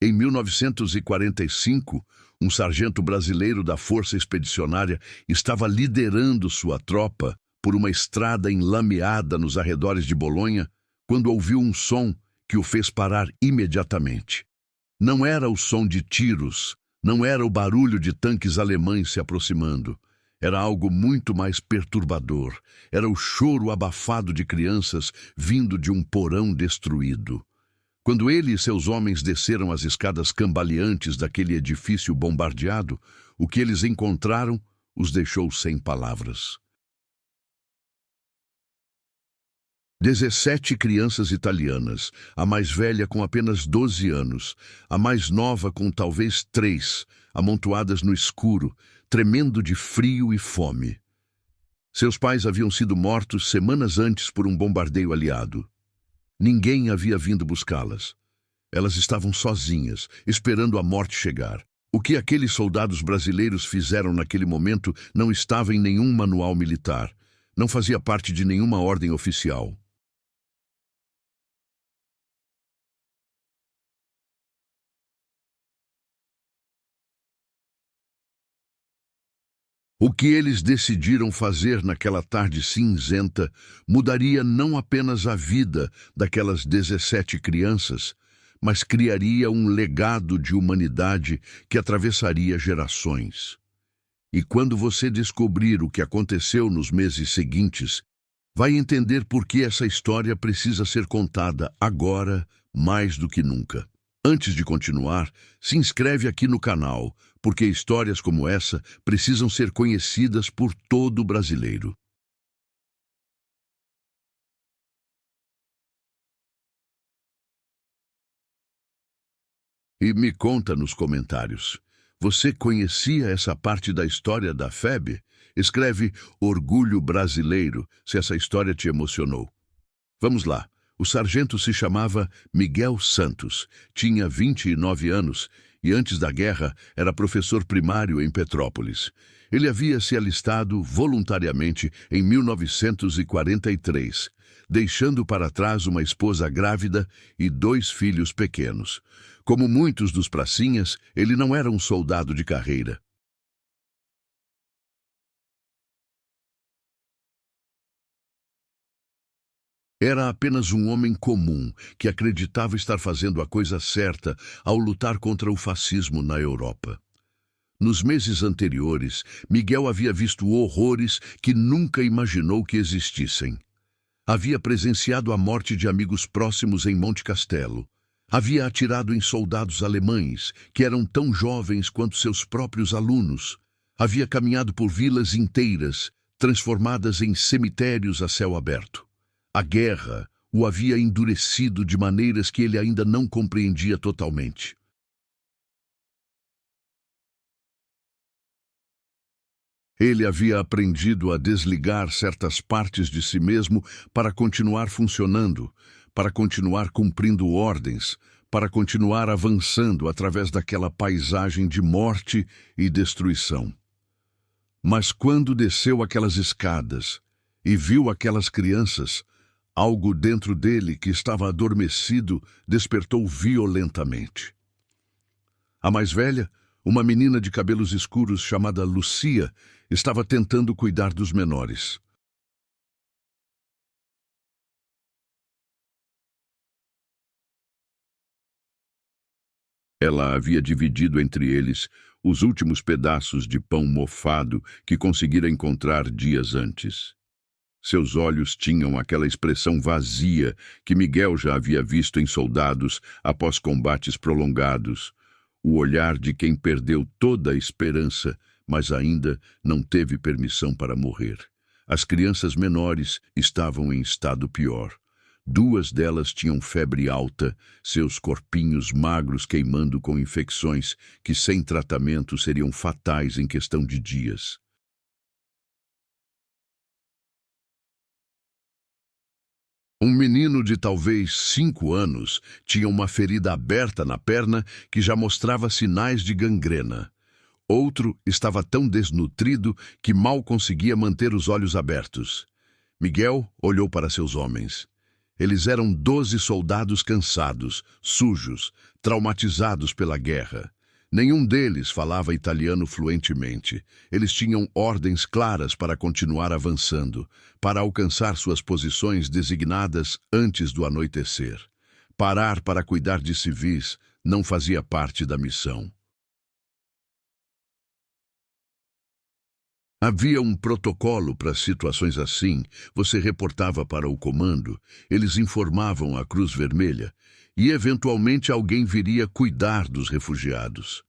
Em 1945, um sargento brasileiro da Força Expedicionária estava liderando sua tropa por uma estrada enlameada nos arredores de Bolonha, quando ouviu um som que o fez parar imediatamente. Não era o som de tiros, não era o barulho de tanques alemães se aproximando. Era algo muito mais perturbador. Era o choro abafado de crianças vindo de um porão destruído. Quando ele e seus homens desceram as escadas cambaleantes daquele edifício bombardeado, o que eles encontraram os deixou sem palavras. 17 crianças italianas, a mais velha com apenas 12 anos, a mais nova com talvez 3, amontoadas no escuro, tremendo de frio e fome. Seus pais haviam sido mortos semanas antes por um bombardeio aliado. Ninguém havia vindo buscá-las. Elas estavam sozinhas, esperando a morte chegar. O que aqueles soldados brasileiros fizeram naquele momento não estava em nenhum manual militar. Não fazia parte de nenhuma ordem oficial. O que eles decidiram fazer naquela tarde cinzenta mudaria não apenas a vida daquelas 17 crianças, mas criaria um legado de humanidade que atravessaria gerações. E quando você descobrir o que aconteceu nos meses seguintes, vai entender por que essa história precisa ser contada agora mais do que nunca. Antes de continuar, se inscreve aqui no canal, porque histórias como essa precisam ser conhecidas por todo brasileiro. E me conta nos comentários. Você conhecia essa parte da história da FEB? Escreve Orgulho Brasileiro, se essa história te emocionou. Vamos lá. O sargento se chamava Miguel Santos, tinha 29 anos e antes da guerra era professor primário em Petrópolis. Ele havia se alistado voluntariamente em 1943, deixando para trás uma esposa grávida e 2 filhos pequenos. Como muitos dos pracinhas, ele não era um soldado de carreira. Era apenas um homem comum que acreditava estar fazendo a coisa certa ao lutar contra o fascismo na Europa. Nos meses anteriores, Miguel havia visto horrores que nunca imaginou que existissem. Havia presenciado a morte de amigos próximos em Monte Castelo. Havia atirado em soldados alemães, que eram tão jovens quanto seus próprios alunos. Havia caminhado por vilas inteiras, transformadas em cemitérios a céu aberto. A guerra o havia endurecido de maneiras que ele ainda não compreendia totalmente. Ele havia aprendido a desligar certas partes de si mesmo para continuar funcionando, para continuar cumprindo ordens, para continuar avançando através daquela paisagem de morte e destruição. Mas quando desceu aquelas escadas e viu aquelas crianças, algo dentro dele que estava adormecido despertou violentamente. A mais velha, uma menina de cabelos escuros chamada Lucia, estava tentando cuidar dos menores. Ela havia dividido entre eles os últimos pedaços de pão mofado que conseguira encontrar dias antes. Seus olhos tinham aquela expressão vazia que Miguel já havia visto em soldados após combates prolongados, o olhar de quem perdeu toda a esperança, mas ainda não teve permissão para morrer. As crianças menores estavam em estado pior. 2 delas tinham febre alta, seus corpinhos magros queimando com infecções que, sem tratamento, seriam fatais em questão de dias. Um menino de talvez 5 anos tinha uma ferida aberta na perna que já mostrava sinais de gangrena. Outro estava tão desnutrido que mal conseguia manter os olhos abertos. Miguel olhou para seus homens. Eles eram 12 soldados cansados, sujos, traumatizados pela guerra. Nenhum deles falava italiano fluentemente. Eles tinham ordens claras para continuar avançando, para alcançar suas posições designadas antes do anoitecer. Parar para cuidar de civis não fazia parte da missão. Havia um protocolo para situações assim. Você reportava para o comando, eles informavam a Cruz Vermelha e, eventualmente, alguém viria cuidar dos refugiados.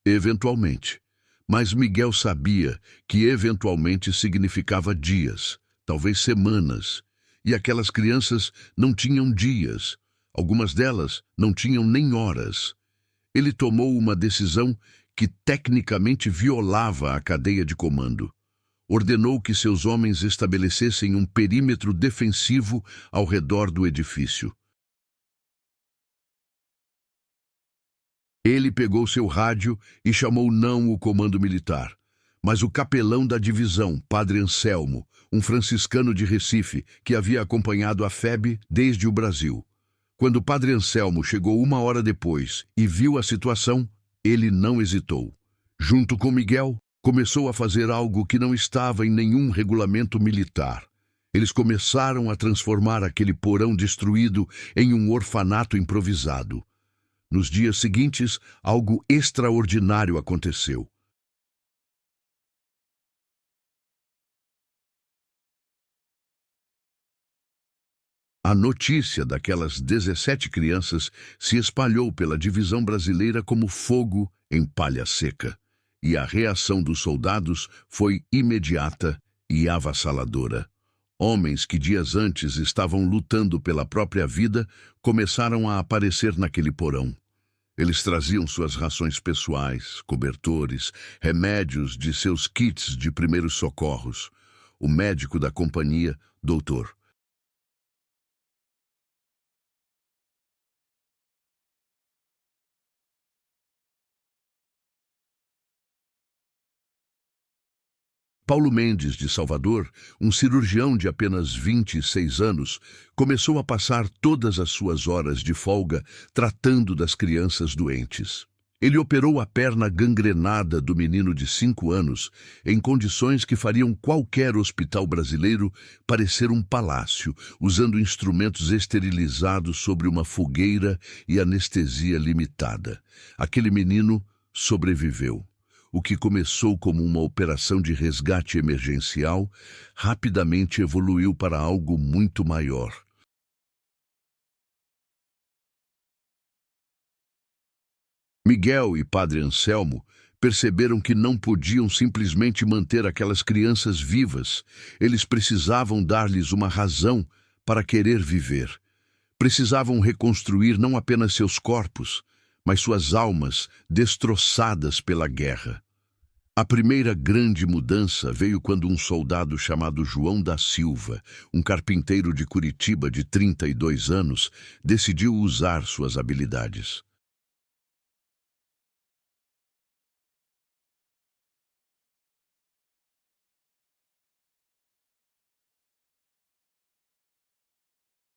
Eventualmente. Mas Miguel sabia que eventualmente significava dias, talvez semanas. E aquelas crianças não tinham dias. Algumas delas não tinham nem horas. Ele tomou uma decisão que tecnicamente violava a cadeia de comando. Ordenou que seus homens estabelecessem um perímetro defensivo ao redor do edifício. Ele pegou seu rádio e chamou não o comando militar, mas o capelão da divisão, Padre Anselmo, um franciscano de Recife que havia acompanhado a FEB desde o Brasil. Quando o Padre Anselmo chegou 1 hora depois e viu a situação, ele não hesitou. Junto com Miguel, começou a fazer algo que não estava em nenhum regulamento militar. Eles começaram a transformar aquele porão destruído em um orfanato improvisado. Nos dias seguintes, algo extraordinário aconteceu. A notícia daquelas 17 crianças se espalhou pela divisão brasileira como fogo em palha seca, e a reação dos soldados foi imediata e avassaladora. Homens que dias antes estavam lutando pela própria vida começaram a aparecer naquele porão. Eles traziam suas rações pessoais, cobertores, remédios de seus kits de primeiros socorros. O médico da companhia, Dr. Paulo Mendes, de Salvador, um cirurgião de apenas 26 anos, começou a passar todas as suas horas de folga tratando das crianças doentes. Ele operou a perna gangrenada do menino de 5 anos em condições que fariam qualquer hospital brasileiro parecer um palácio, usando instrumentos esterilizados sobre uma fogueira e anestesia limitada. Aquele menino sobreviveu. O que começou como uma operação de resgate emergencial rapidamente evoluiu para algo muito maior. Miguel e Padre Anselmo perceberam que não podiam simplesmente manter aquelas crianças vivas. Eles precisavam dar-lhes uma razão para querer viver. Precisavam reconstruir não apenas seus corpos, mas suas almas destroçadas pela guerra. A primeira grande mudança veio quando um soldado chamado João da Silva, um carpinteiro de Curitiba de 32 anos, decidiu usar suas habilidades.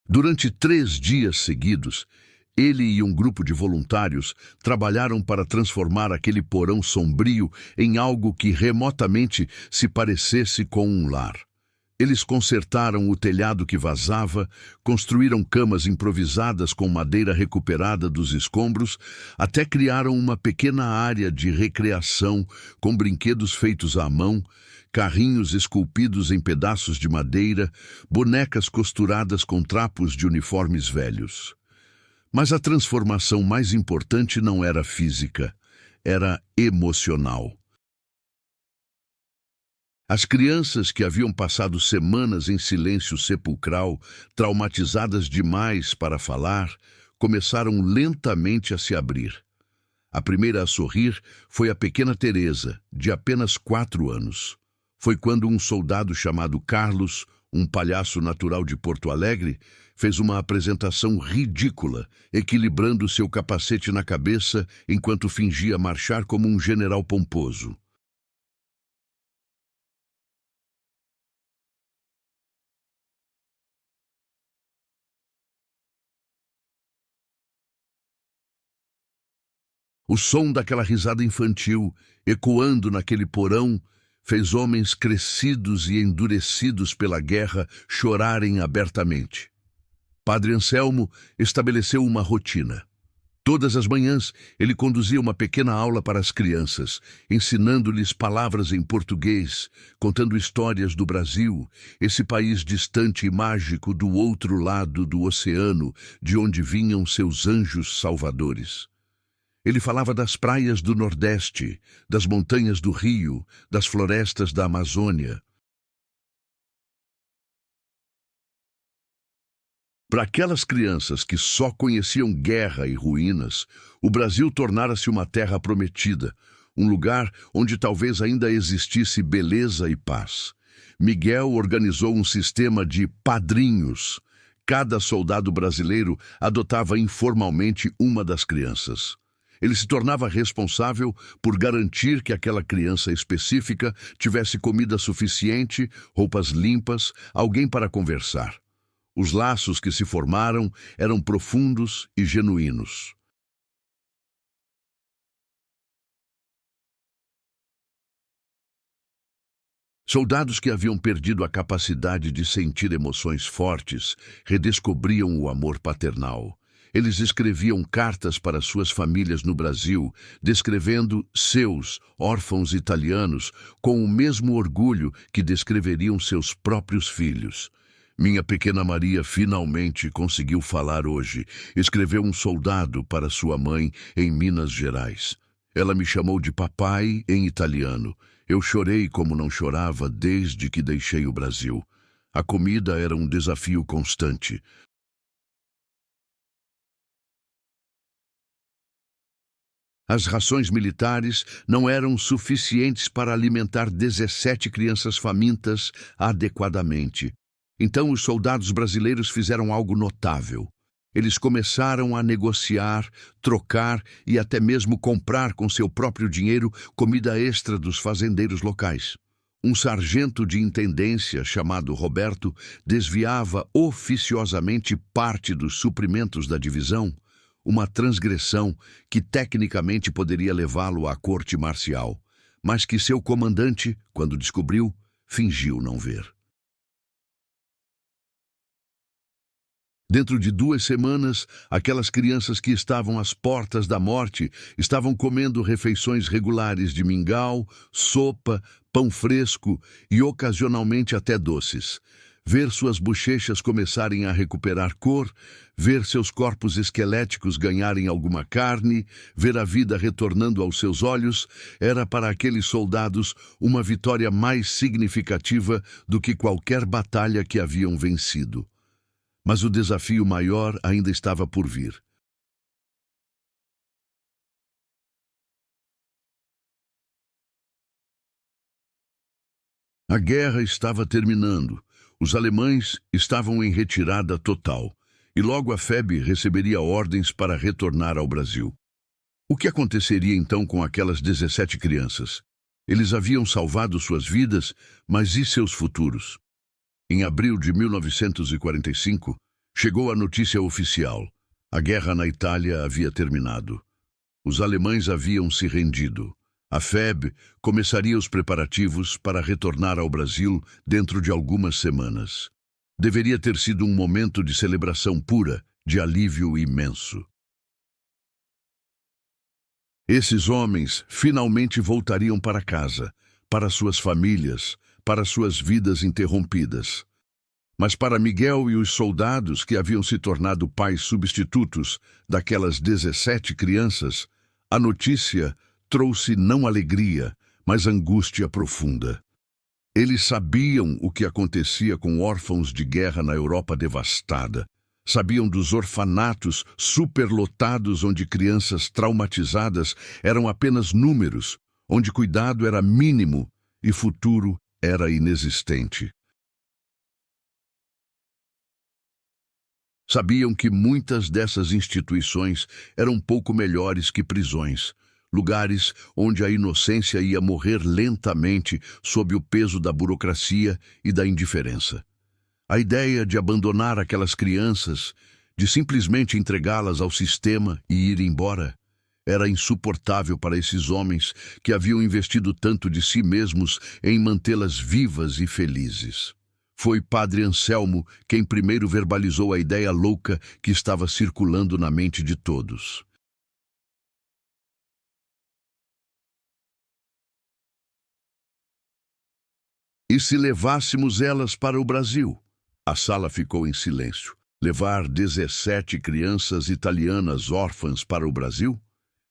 Durante 3 dias seguidos, ele e um grupo de voluntários trabalharam para transformar aquele porão sombrio em algo que remotamente se parecesse com um lar. Eles consertaram o telhado que vazava, construíram camas improvisadas com madeira recuperada dos escombros, até criaram uma pequena área de recreação com brinquedos feitos à mão, carrinhos esculpidos em pedaços de madeira, bonecas costuradas com trapos de uniformes velhos. Mas a transformação mais importante não era física, era emocional. As crianças que haviam passado semanas em silêncio sepulcral, traumatizadas demais para falar, começaram lentamente a se abrir. A primeira a sorrir foi a pequena Teresa, de apenas 4 anos. Foi quando um soldado chamado Carlos, um palhaço natural de Porto Alegre, fez uma apresentação ridícula, equilibrando seu capacete na cabeça enquanto fingia marchar como um general pomposo. O som daquela risada infantil, ecoando naquele porão, fez homens crescidos e endurecidos pela guerra chorarem abertamente. Padre Anselmo estabeleceu uma rotina. Todas as manhãs, ele conduzia uma pequena aula para as crianças, ensinando-lhes palavras em português, contando histórias do Brasil, esse país distante e mágico do outro lado do oceano, de onde vinham seus anjos salvadores. Ele falava das praias do Nordeste, das montanhas do Rio, das florestas da Amazônia. Para aquelas crianças que só conheciam guerra e ruínas, o Brasil tornara-se uma terra prometida, um lugar onde talvez ainda existisse beleza e paz. Miguel organizou um sistema de padrinhos. Cada soldado brasileiro adotava informalmente uma das crianças. Ele se tornava responsável por garantir que aquela criança específica tivesse comida suficiente, roupas limpas, alguém para conversar. Os laços que se formaram eram profundos e genuínos. Soldados que haviam perdido a capacidade de sentir emoções fortes redescobriam o amor paternal. Eles escreviam cartas para suas famílias no Brasil, descrevendo seus órfãos italianos com o mesmo orgulho que descreveriam seus próprios filhos. Minha pequena Maria finalmente conseguiu falar hoje, escreveu um soldado para sua mãe em Minas Gerais. Ela me chamou de papai em italiano. Eu chorei como não chorava desde que deixei o Brasil. A comida era um desafio constante. As rações militares não eram suficientes para alimentar 17 crianças famintas adequadamente. Então os soldados brasileiros fizeram algo notável. Eles começaram a negociar, trocar e até mesmo comprar com seu próprio dinheiro comida extra dos fazendeiros locais. Um sargento de intendência chamado Roberto desviava oficiosamente parte dos suprimentos da divisão, uma transgressão que tecnicamente poderia levá-lo à corte marcial, mas que seu comandante, quando descobriu, fingiu não ver. Dentro de 2 semanas, aquelas crianças que estavam às portas da morte estavam comendo refeições regulares de mingau, sopa, pão fresco e ocasionalmente até doces. Ver suas bochechas começarem a recuperar cor, ver seus corpos esqueléticos ganharem alguma carne, ver a vida retornando aos seus olhos, era para aqueles soldados uma vitória mais significativa do que qualquer batalha que haviam vencido. Mas o desafio maior ainda estava por vir. A guerra estava terminando. Os alemães estavam em retirada total. E logo a FEB receberia ordens para retornar ao Brasil. O que aconteceria então com aquelas 17 crianças? Eles haviam salvado suas vidas, mas e seus futuros? Em abril de 1945, chegou a notícia oficial. A guerra na Itália havia terminado. Os alemães haviam se rendido. A FEB começaria os preparativos para retornar ao Brasil dentro de algumas semanas. Deveria ter sido um momento de celebração pura, de alívio imenso. Esses homens finalmente voltariam para casa, para suas famílias, para suas vidas interrompidas. Mas para Miguel e os soldados que haviam se tornado pais substitutos daquelas 17 crianças, a notícia trouxe não alegria, mas angústia profunda. Eles sabiam o que acontecia com órfãos de guerra na Europa devastada. Sabiam dos orfanatos superlotados onde crianças traumatizadas eram apenas números, onde cuidado era mínimo e futuro era inexistente. Sabiam que muitas dessas instituições eram pouco melhores que prisões, lugares onde a inocência ia morrer lentamente sob o peso da burocracia e da indiferença. A ideia de abandonar aquelas crianças, de simplesmente entregá-las ao sistema e ir embora, Era insuportável para esses homens que haviam investido tanto de si mesmos em mantê-las vivas e felizes. Foi Padre Anselmo quem primeiro verbalizou a ideia louca que estava circulando na mente de todos. E se levássemos elas para o Brasil? A sala ficou em silêncio. Levar 17 crianças italianas órfãs para o Brasil?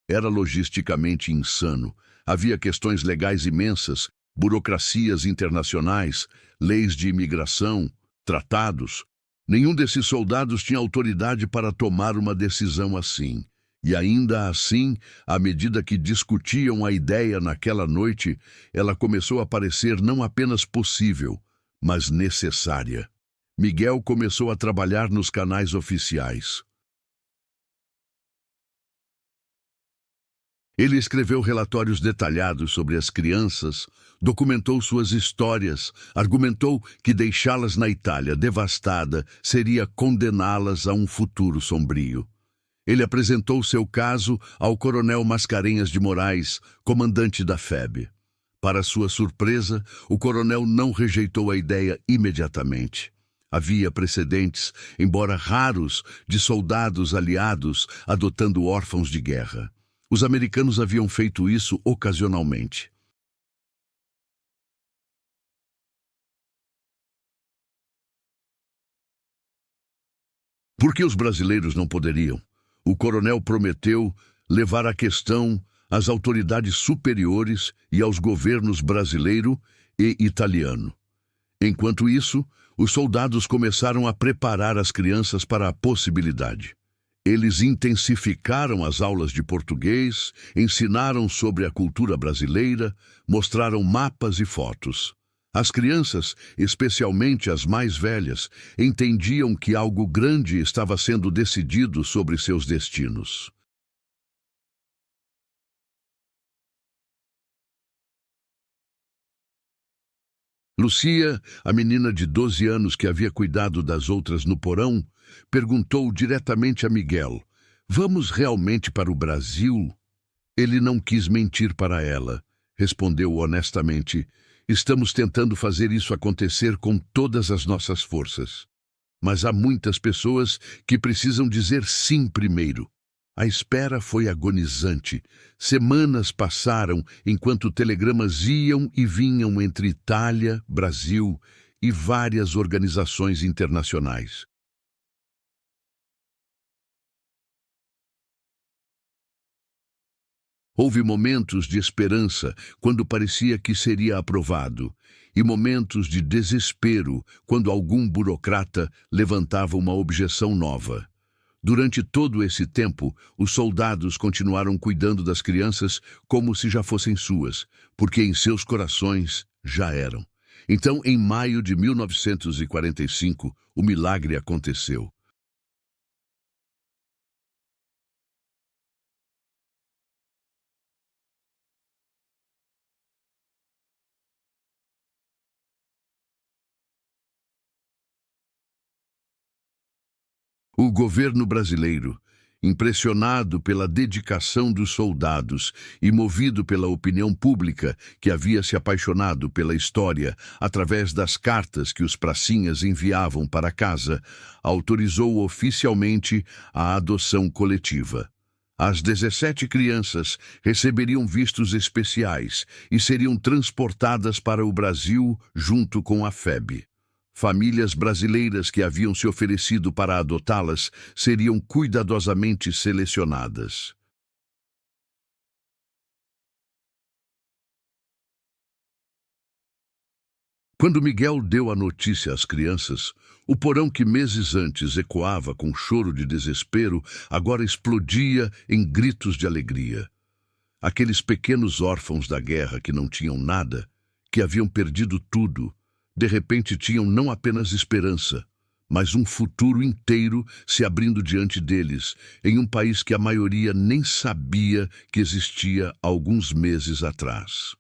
Era logisticamente insano. Havia questões legais imensas, burocracias internacionais, leis de imigração, tratados. Nenhum desses soldados tinha autoridade para tomar uma decisão assim. E ainda assim, à medida que discutiam a ideia naquela noite, ela começou a parecer não apenas possível, mas necessária. Miguel começou a trabalhar nos canais oficiais. Ele escreveu relatórios detalhados sobre as crianças, documentou suas histórias, argumentou que deixá-las na Itália devastada seria condená-las a um futuro sombrio. Ele apresentou seu caso ao coronel Mascarenhas de Moraes, comandante da FEB. Para sua surpresa, o coronel não rejeitou a ideia imediatamente. Havia precedentes, embora raros, de soldados aliados adotando órfãos de guerra. Os americanos haviam feito isso ocasionalmente. Por que os brasileiros não poderiam? O coronel prometeu levar a questão às autoridades superiores e aos governos brasileiro e italiano. Enquanto isso, os soldados começaram a preparar as crianças para a possibilidade. Eles intensificaram as aulas de português, ensinaram sobre a cultura brasileira, mostraram mapas e fotos. As crianças, especialmente as mais velhas, entendiam que algo grande estava sendo decidido sobre seus destinos. Lucia, a menina de 12 anos que havia cuidado das outras no porão, perguntou diretamente a Miguel: "Vamos realmente para o Brasil?" Ele não quis mentir para ela. Respondeu honestamente: "Estamos tentando fazer isso acontecer com todas as nossas forças. Mas há muitas pessoas que precisam dizer sim primeiro." A espera foi agonizante. Semanas passaram enquanto telegramas iam e vinham entre Itália, Brasil e várias organizações internacionais. Houve momentos de esperança quando parecia que seria aprovado, e momentos de desespero quando algum burocrata levantava uma objeção nova. Durante todo esse tempo, os soldados continuaram cuidando das crianças como se já fossem suas, porque em seus corações já eram. Então, em maio de 1945, o milagre aconteceu. O governo brasileiro, impressionado pela dedicação dos soldados e movido pela opinião pública que havia se apaixonado pela história através das cartas que os pracinhas enviavam para casa, autorizou oficialmente a adoção coletiva. As 17 crianças receberiam vistos especiais e seriam transportadas para o Brasil junto com a FEB. Famílias brasileiras que haviam se oferecido para adotá-las seriam cuidadosamente selecionadas. Quando Miguel deu a notícia às crianças, o porão que meses antes ecoava com choro de desespero agora explodia em gritos de alegria. Aqueles pequenos órfãos da guerra que não tinham nada, que haviam perdido tudo, de repente tinham não apenas esperança, mas um futuro inteiro se abrindo diante deles, em um país que a maioria nem sabia que existia alguns meses atrás.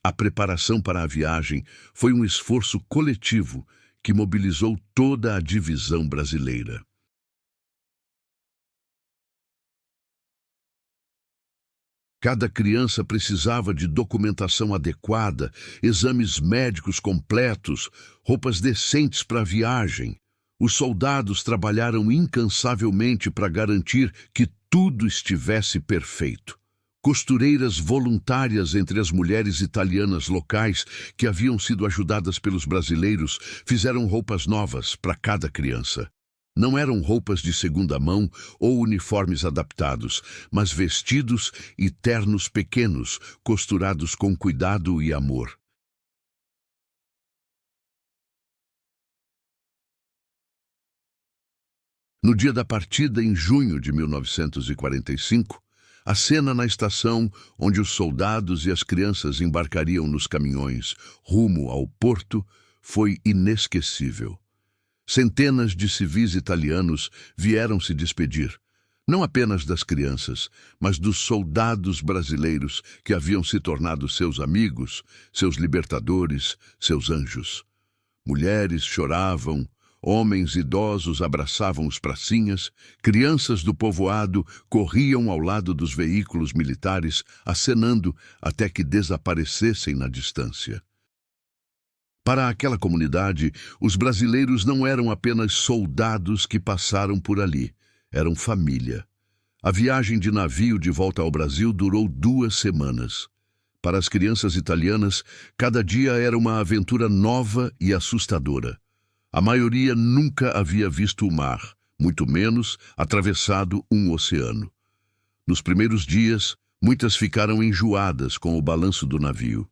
A preparação para a viagem foi um esforço coletivo que mobilizou toda a divisão brasileira. Cada criança precisava de documentação adequada, exames médicos completos, roupas decentes para a viagem. Os soldados trabalharam incansavelmente para garantir que tudo estivesse perfeito. Costureiras voluntárias entre as mulheres italianas locais que haviam sido ajudadas pelos brasileiros fizeram roupas novas para cada criança. Não eram roupas de segunda mão ou uniformes adaptados, mas vestidos e ternos pequenos, costurados com cuidado e amor. No dia da partida, em junho de 1945, a cena na estação, onde os soldados e as crianças embarcariam nos caminhões rumo ao porto, foi inesquecível. Centenas de civis italianos vieram se despedir, não apenas das crianças, mas dos soldados brasileiros que haviam se tornado seus amigos, seus libertadores, seus anjos. Mulheres choravam, homens idosos abraçavam os pracinhas, crianças do povoado corriam ao lado dos veículos militares, acenando até que desaparecessem na distância. Para aquela comunidade, os brasileiros não eram apenas soldados que passaram por ali, eram família. A viagem de navio de volta ao Brasil durou 2 semanas. Para as crianças italianas, cada dia era uma aventura nova e assustadora. A maioria nunca havia visto o mar, muito menos atravessado um oceano. Nos primeiros dias, muitas ficaram enjoadas com o balanço do navio.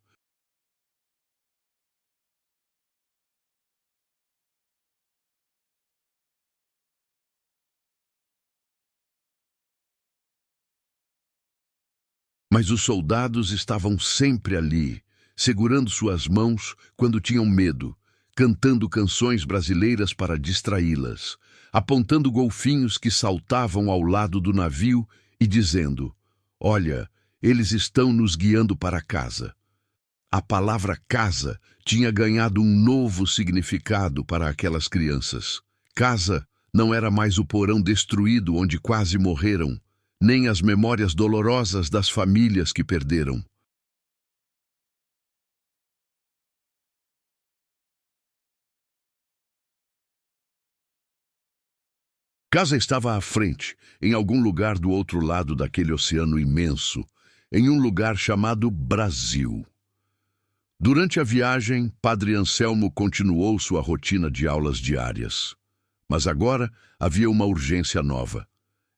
Mas os soldados estavam sempre ali, segurando suas mãos quando tinham medo, cantando canções brasileiras para distraí-las, apontando golfinhos que saltavam ao lado do navio e dizendo: "Olha, eles estão nos guiando para casa." A palavra casa tinha ganhado um novo significado para aquelas crianças. Casa não era mais o porão destruído onde quase morreram, nem as memórias dolorosas das famílias que perderam. Casa estava à frente, em algum lugar do outro lado daquele oceano imenso, em um lugar chamado Brasil. Durante a viagem, Padre Anselmo continuou sua rotina de aulas diárias. Mas agora havia uma urgência nova.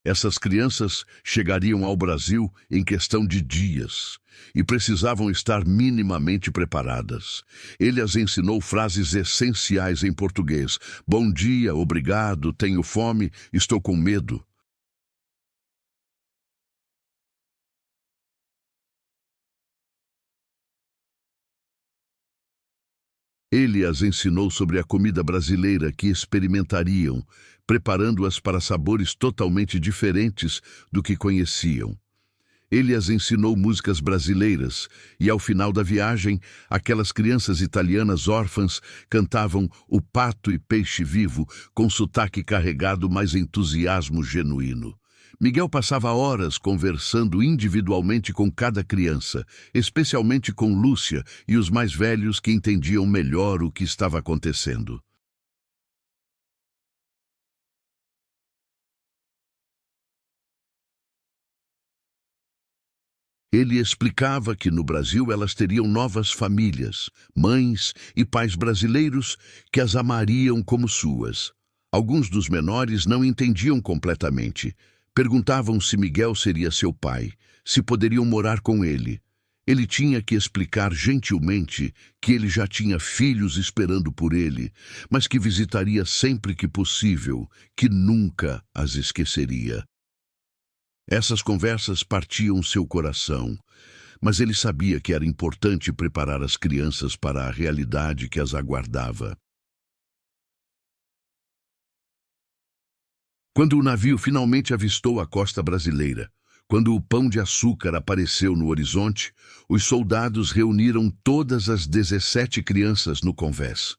Essas crianças chegariam ao Brasil em questão de dias e precisavam estar minimamente preparadas. Ele as ensinou frases essenciais em português: "Bom dia, obrigado, tenho fome, estou com medo." Ele as ensinou sobre a comida brasileira que experimentariam, preparando-as para sabores totalmente diferentes do que conheciam. Ele as ensinou músicas brasileiras e, ao final da viagem, aquelas crianças italianas órfãs cantavam O Pato e Peixe Vivo com sotaque carregado, mas entusiasmo genuíno. Miguel passava horas conversando individualmente com cada criança, especialmente com Lúcia e os mais velhos que entendiam melhor o que estava acontecendo. Ele explicava que no Brasil elas teriam novas famílias, mães e pais brasileiros que as amariam como suas. Alguns dos menores não entendiam completamente. Perguntavam se Miguel seria seu pai, se poderiam morar com ele. Ele tinha que explicar gentilmente que ele já tinha filhos esperando por ele, mas que visitaria sempre que possível, que nunca as esqueceria. Essas conversas partiam seu coração, mas ele sabia que era importante preparar as crianças para a realidade que as aguardava. Quando o navio finalmente avistou a costa brasileira, quando o Pão de Açúcar apareceu no horizonte, os soldados reuniram todas as 17 crianças no convés.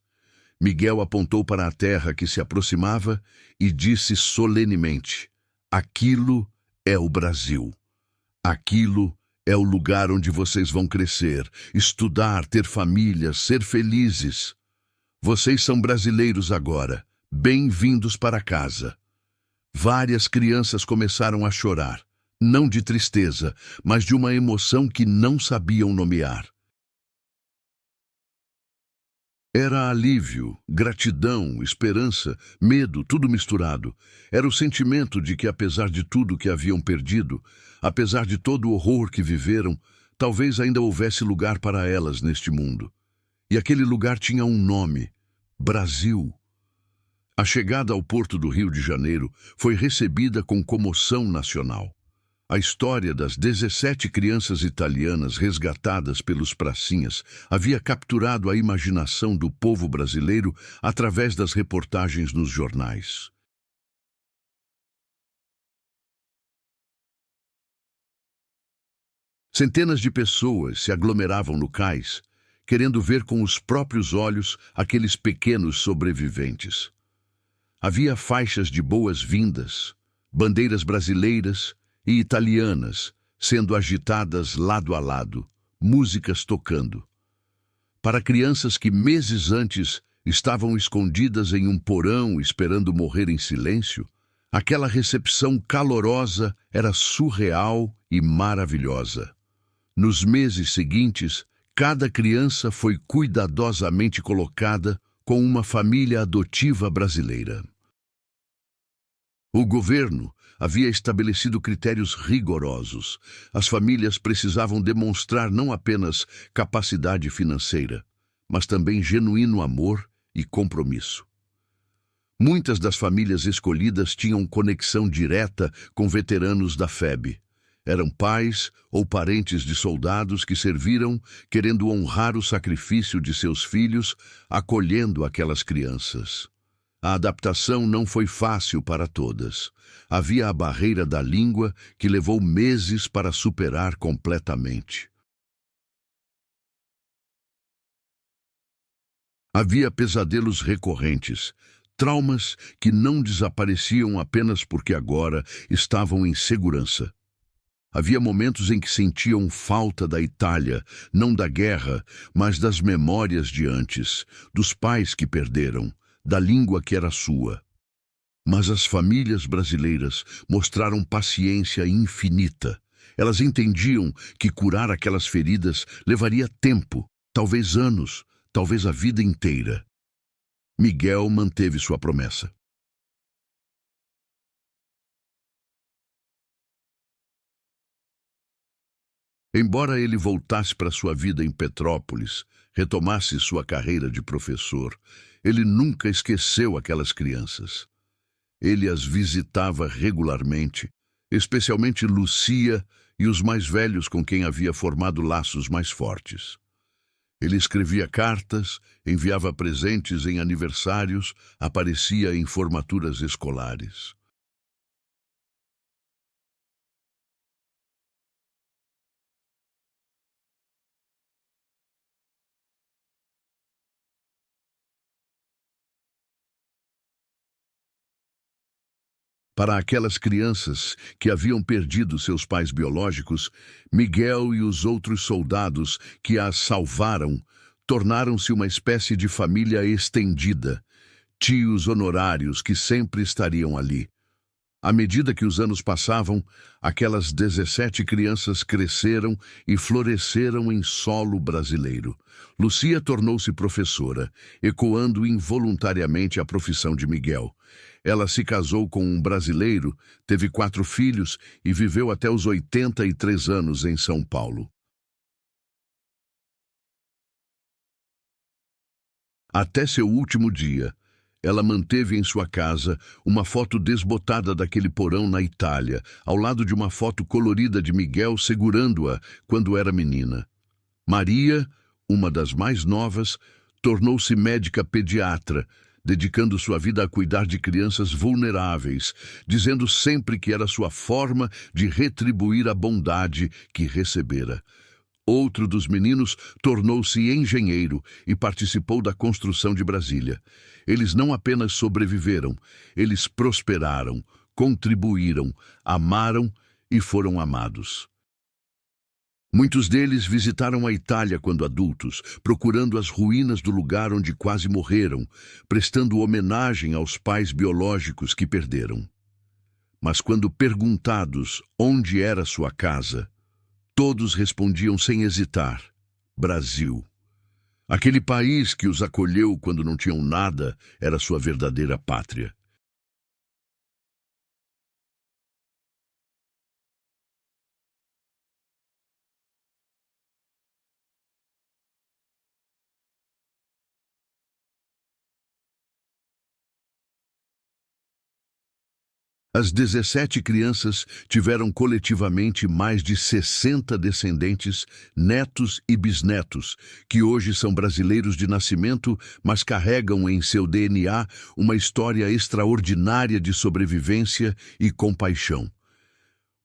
Miguel apontou para a terra que se aproximava e disse solenemente: "Aquilo é o Brasil. Aquilo É o lugar onde vocês vão crescer, estudar, ter família, ser felizes. Vocês são brasileiros agora. Bem-vindos para casa. Várias crianças começaram a chorar, não de tristeza, mas de uma emoção que não sabiam nomear. Era alívio, gratidão, esperança, medo, tudo misturado. Era o sentimento de que, apesar de tudo que haviam perdido, apesar de todo o horror que viveram, talvez ainda houvesse lugar para elas neste mundo. E aquele lugar tinha um nome: Brasil. A chegada ao porto do Rio de Janeiro foi recebida com comoção nacional. A história das 17 crianças italianas resgatadas pelos pracinhas havia capturado a imaginação do povo brasileiro através das reportagens nos jornais. Centenas de pessoas se aglomeravam no cais, querendo ver com os próprios olhos aqueles pequenos sobreviventes. Havia faixas de boas-vindas, bandeiras brasileiras e italianas sendo agitadas lado a lado, músicas tocando. Para crianças que meses antes estavam escondidas em um porão esperando morrer em silêncio, aquela recepção calorosa era surreal e maravilhosa. Nos meses seguintes, cada criança foi cuidadosamente colocada com uma família adotiva brasileira. O governo havia estabelecido critérios rigorosos. As famílias precisavam demonstrar não apenas capacidade financeira, mas também genuíno amor e compromisso. Muitas das famílias escolhidas tinham conexão direta com veteranos da FEB. Eram pais ou parentes de soldados que serviram, querendo honrar o sacrifício de seus filhos, acolhendo aquelas crianças. A adaptação não foi fácil para todas. Havia a barreira da língua que levou meses para superar completamente. Havia pesadelos recorrentes, traumas que não desapareciam apenas porque agora estavam em segurança. Havia momentos em que sentiam falta da Itália, não da guerra, mas das memórias de antes, dos pais que perderam, da língua que era sua. Mas as famílias brasileiras mostraram paciência infinita. Elas entendiam que curar aquelas feridas levaria tempo, talvez anos, talvez a vida inteira. Miguel manteve sua promessa. Embora ele voltasse para sua vida em Petrópolis, retomasse sua carreira de professor, ele nunca esqueceu aquelas crianças. Ele as visitava regularmente, especialmente Lucia e os mais velhos com quem havia formado laços mais fortes. Ele escrevia cartas, enviava presentes em aniversários, aparecia em formaturas escolares. Para aquelas crianças que haviam perdido seus pais biológicos, Miguel e os outros soldados que as salvaram tornaram-se uma espécie de família estendida, tios honorários que sempre estariam ali. À medida que os anos passavam, aquelas 17 crianças cresceram e floresceram em solo brasileiro. Lucia tornou-se professora, ecoando involuntariamente a profissão de Miguel. Ela se casou com um brasileiro, teve 4 filhos e viveu até os 83 anos em São Paulo. Até seu último dia, ela manteve em sua casa uma foto desbotada daquele porão na Itália, ao lado de uma foto colorida de Miguel segurando-a quando era menina. Maria, uma das mais novas, tornou-se médica pediatra, dedicando sua vida a cuidar de crianças vulneráveis, dizendo sempre que era sua forma de retribuir a bondade que recebera. Outro dos meninos tornou-se engenheiro e participou da construção de Brasília. Eles não apenas sobreviveram, eles prosperaram, contribuíram, amaram e foram amados. Muitos deles visitaram a Itália quando adultos, procurando as ruínas do lugar onde quase morreram, prestando homenagem aos pais biológicos que perderam. Mas quando perguntados onde era sua casa, todos respondiam sem hesitar: Brasil. Aquele país que os acolheu quando não tinham nada era sua verdadeira pátria. As 17 crianças tiveram coletivamente mais de 60 descendentes, netos e bisnetos, que hoje são brasileiros de nascimento, mas carregam em seu DNA uma história extraordinária de sobrevivência e compaixão.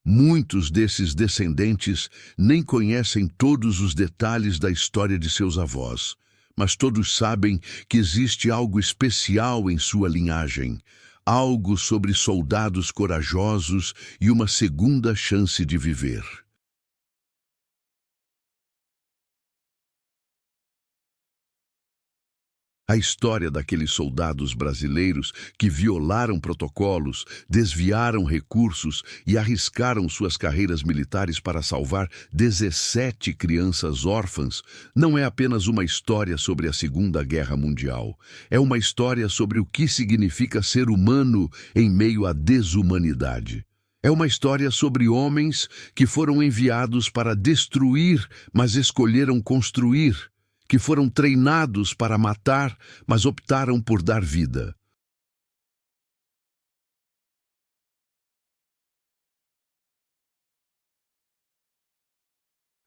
Muitos desses descendentes nem conhecem todos os detalhes da história de seus avós, mas todos sabem que existe algo especial em sua linhagem. Algo sobre soldados corajosos e uma segunda chance de viver. A história daqueles soldados brasileiros que violaram protocolos, desviaram recursos e arriscaram suas carreiras militares para salvar 17 crianças órfãs não é apenas uma história sobre a Segunda Guerra Mundial. É uma história sobre o que significa ser humano em meio à desumanidade. É uma história sobre homens que foram enviados para destruir, mas escolheram construir, que foram treinados para matar, mas optaram por dar vida.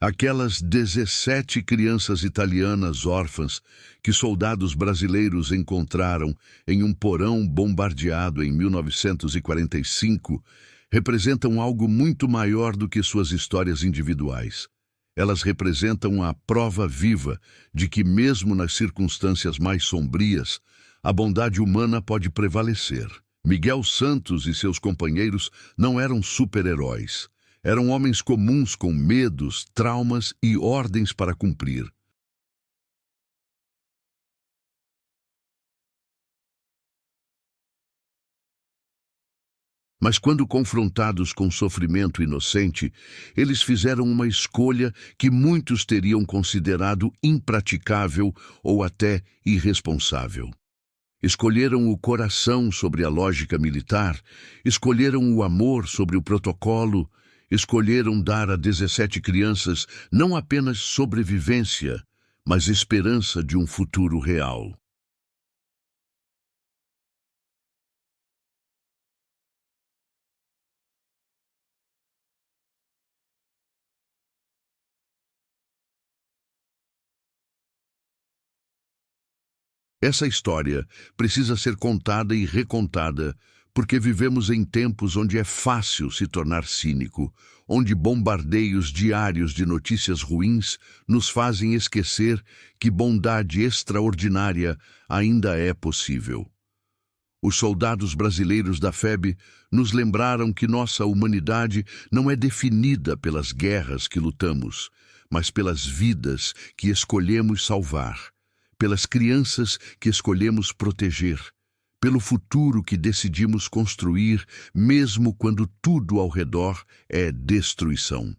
Aquelas 17 crianças italianas órfãs que soldados brasileiros encontraram em um porão bombardeado em 1945 representam algo muito maior do que suas histórias individuais. Elas representam a prova viva de que, mesmo nas circunstâncias mais sombrias, a bondade humana pode prevalecer. Miguel Santos e seus companheiros não eram super-heróis. Eram homens comuns com medos, traumas e ordens para cumprir. Mas quando confrontados com sofrimento inocente, eles fizeram uma escolha que muitos teriam considerado impraticável ou até irresponsável. Escolheram o coração sobre a lógica militar, escolheram o amor sobre o protocolo, escolheram dar a 17 crianças não apenas sobrevivência, mas esperança de um futuro real. Essa história precisa ser contada e recontada, porque vivemos em tempos onde é fácil se tornar cínico, onde bombardeios diários de notícias ruins nos fazem esquecer que bondade extraordinária ainda é possível. Os soldados brasileiros da FEB nos lembraram que nossa humanidade não é definida pelas guerras que lutamos, mas pelas vidas que escolhemos salvar, pelas crianças que escolhemos proteger, pelo futuro que decidimos construir, mesmo quando tudo ao redor é destruição.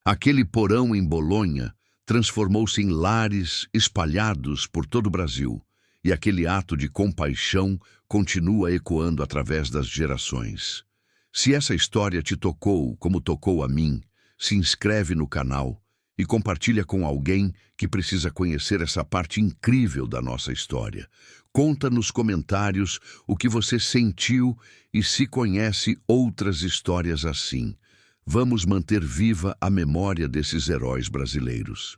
Aquele porão em Bolonha transformou-se em lares espalhados por todo o Brasil, e aquele ato de compaixão continua ecoando através das gerações. Se essa história te tocou como tocou a mim, se inscreve no canal e compartilha com alguém que precisa conhecer essa parte incrível da nossa história. Conta nos comentários o que você sentiu e se conhece outras histórias assim. Vamos manter viva a memória desses heróis brasileiros.